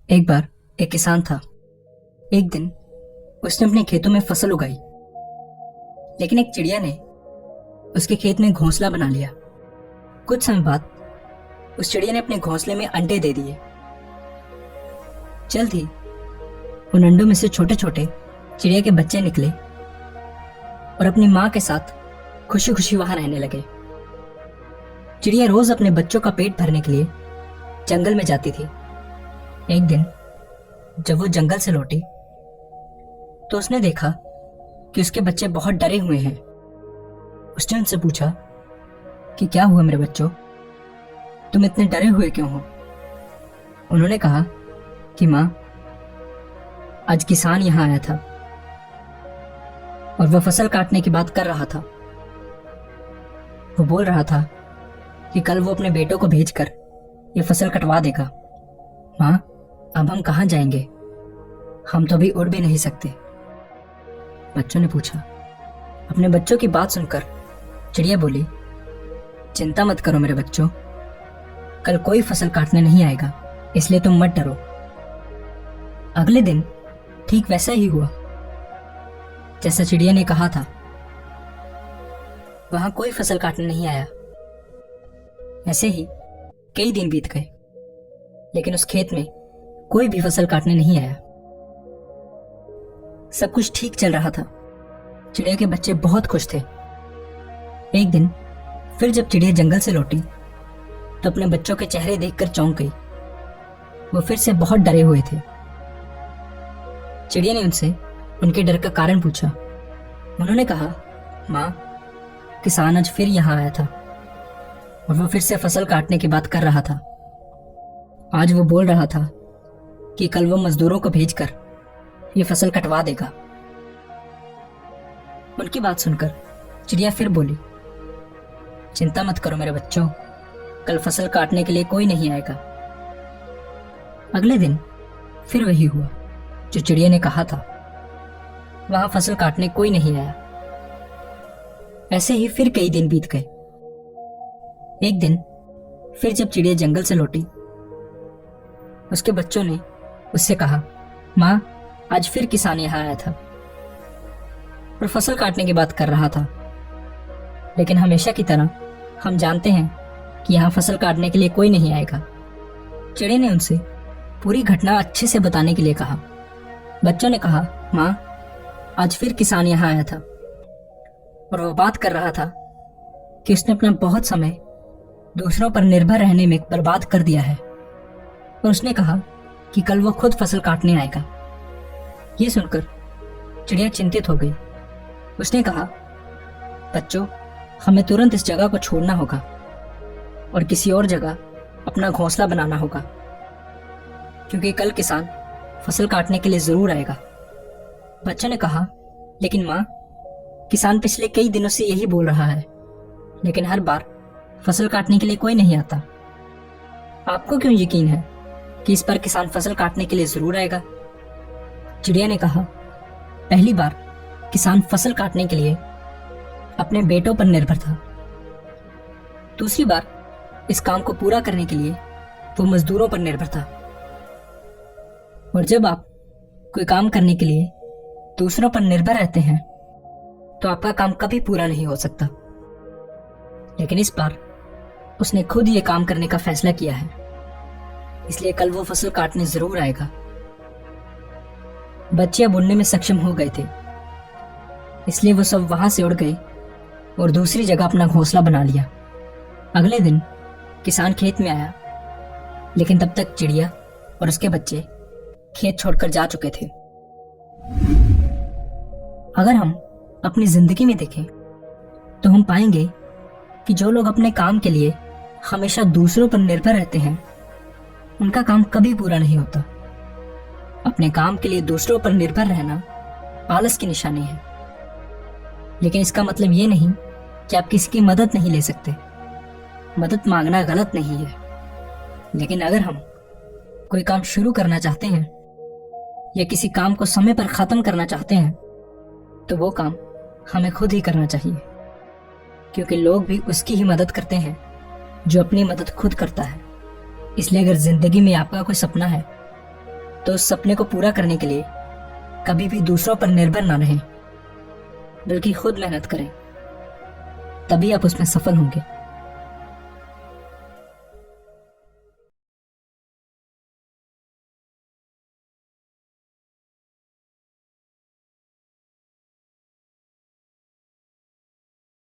एक बार एक किसान था। एक दिन उसने अपने खेतों में फसल उगाई, लेकिन एक चिड़िया ने उसके खेत में घोंसला बना लिया। कुछ समय बाद उस चिड़िया ने अपने घोंसले में अंडे दे दिए। जल्द ही उन अंडों में से छोटे छोटे चिड़िया के बच्चे निकले और अपनी माँ के साथ खुशी खुशी वहां रहने लगे। चिड़िया रोज अपने बच्चों का पेट भरने के लिए जंगल में जाती थी। एक दिन जब वो जंगल से लौटी तो उसने देखा कि उसके बच्चे बहुत डरे हुए हैं। उसने उनसे पूछा कि क्या हुआ मेरे बच्चों, तुम इतने डरे हुए क्यों हो? उन्होंने कहा कि माँ, आज किसान यहां आया था और वह फसल काटने की बात कर रहा था। वो बोल रहा था कि कल वो अपने बेटों को भेजकर ये फसल कटवा देगा। माँ, अब हम कहाँ जाएंगे? हम तो अभी उड़ भी नहीं सकते। बच्चों ने पूछा। अपने बच्चों की बात सुनकर चिड़िया बोली, चिंता मत करो मेरे बच्चों, कल कोई फसल काटने नहीं आएगा, इसलिए तुम मत डरो। अगले दिन ठीक वैसा ही हुआ जैसा चिड़िया ने कहा था। वहां कोई फसल काटने नहीं आया। ऐसे ही कई दिन बीत गए, लेकिन उस खेत में कोई भी फसल काटने नहीं आया। सब कुछ ठीक चल रहा था। चिड़िया के बच्चे बहुत खुश थे। एक दिन फिर जब चिड़िया जंगल से लौटी तो अपने बच्चों के चेहरे देखकर चौंक गई। वो फिर से बहुत डरे हुए थे। चिड़िया ने उनसे उनके डर का कारण पूछा। उन्होंने कहा, माँ, किसान आज फिर यहाँ आया था और वो फिर से फसल काटने की बात कर रहा था। आज वो बोल रहा था कि कल वो मजदूरों को भेजकर ये फसल कटवा देगा। उनकी बात सुनकर चिड़िया फिर बोली, चिंता मत करो मेरे बच्चों, कल फसल काटने के लिए कोई नहीं आएगा। अगले दिन फिर वही हुआ जो चिड़िया ने कहा था। वहां फसल काटने कोई नहीं आया। ऐसे ही फिर कई दिन बीत गए। एक दिन फिर जब चिड़िया जंगल से लौटी, उसके बच्चों ने उससे कहा, माँ, आज फिर किसान यहाँ आया था और फसल काटने की बात कर रहा था, लेकिन हमेशा की तरह हम जानते हैं कि यहाँ फसल काटने के लिए कोई नहीं आएगा। चिड़िया ने उनसे पूरी घटना अच्छे से बताने के लिए कहा। बच्चों ने कहा, माँ, आज फिर किसान यहाँ आया था और वो बात कर रहा था कि उसने अपना बहुत समय दूसरों पर निर्भर रहने में बर्बाद कर दिया है और उसने कहा कि कल वो खुद फसल काटने आएगा। ये सुनकर चिड़िया चिंतित हो गई। उसने कहा, बच्चों, हमें तुरंत इस जगह को छोड़ना होगा और किसी और जगह अपना घोंसला बनाना होगा, क्योंकि कल किसान फसल काटने के लिए जरूर आएगा। बच्चों ने कहा, लेकिन माँ, किसान पिछले कई दिनों से यही बोल रहा है, लेकिन हर बार फसल काटने के लिए कोई नहीं आता। आपको क्यों यकीन है कि इस बार किसान फसल काटने के लिए जरूर आएगा? चिड़िया ने कहा, पहली बार किसान फसल काटने के लिए अपने बेटों पर निर्भर था। दूसरी बार इस काम को पूरा करने के लिए वो मजदूरों पर निर्भर था। और जब आप कोई काम करने के लिए दूसरों पर निर्भर रहते हैं तो आपका काम कभी पूरा नहीं हो सकता। लेकिन इस बार उसने खुद ये काम करने का फैसला किया है, इसलिए कल वो फसल काटने जरूर आएगा। बच्चे अब उड़ने में सक्षम हो गए थे, इसलिए वो सब वहां से उड़ गए और दूसरी जगह अपना घोंसला बना लिया। अगले दिन किसान खेत में आया, लेकिन तब तक चिड़िया और उसके बच्चे खेत छोड़कर जा चुके थे। अगर हम अपनी जिंदगी में देखें तो हम पाएंगे कि जो लोग अपने काम के लिए हमेशा दूसरों पर निर्भर रहते हैं, उनका काम कभी पूरा नहीं होता। अपने काम के लिए दूसरों पर निर्भर रहना आलस की निशानी है, लेकिन इसका मतलब ये नहीं कि आप किसी की मदद नहीं ले सकते। मदद मांगना गलत नहीं है, लेकिन अगर हम कोई काम शुरू करना चाहते हैं या किसी काम को समय पर खत्म करना चाहते हैं तो वो काम हमें खुद ही करना चाहिए, क्योंकि लोग भी उसकी ही मदद करते हैं जो अपनी मदद खुद करता है। इसलिए अगर जिंदगी में आपका कोई सपना है तो उस सपने को पूरा करने के लिए कभी भी दूसरों पर निर्भर ना रहें, बल्कि खुद मेहनत करें, तभी आप उसमें सफल होंगे।